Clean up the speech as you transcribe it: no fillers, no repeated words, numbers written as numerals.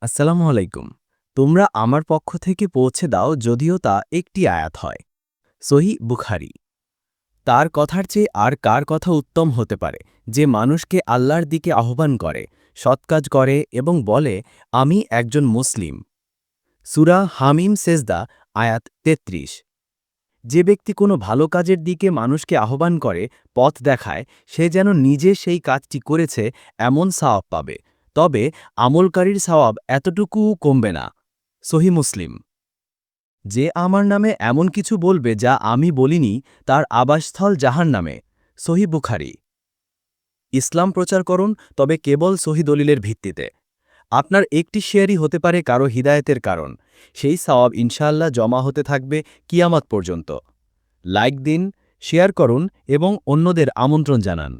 আসসালামু আলাইকুম। তোমরা আমার পক্ষ থেকে পৌঁছে দাও, যদিও তা একটি আয়াত হয়। সহিহ বুখারী। তার কথার চেয়ে আর কার কথা উত্তম হতে পারে, যে মানুষকে আল্লাহর দিকে আহ্বান করে, সৎ কাজ করে এবং বলে, আমি একজন মুসলিম। সূরা হামিম সেজদা আয়াত ৩৩। যে ব্যক্তি কোনো ভালো কাজের দিকে মানুষকে আহ্বান করে, পথ দেখায়, সে যেন নিজে সেই কাজটি করেছে এমন সওয়াব পাবে। তবে আমলকারীর সওয়াব এতটুকুও কমবে না। সহিহ মুসলিম। যে আমার নামে এমন কিছু বলবে যা আমি বলিনি, তার আবাসস্থল জাহান্নামে। সহিহ বুখারী। ইসলাম প্রচার করুন, তবে কেবল সহিহ দলিলের ভিত্তিতে। আপনার একটি শেয়ারই হতে পারে কারো হিদায়েতের কারণ। সেই সওয়াব ইনশাআল্লাহ জমা হতে থাকবে কিয়ামত পর্যন্ত। লাইক দিন, শেয়ার করুন এবং অন্যদের আমন্ত্রণ জানান।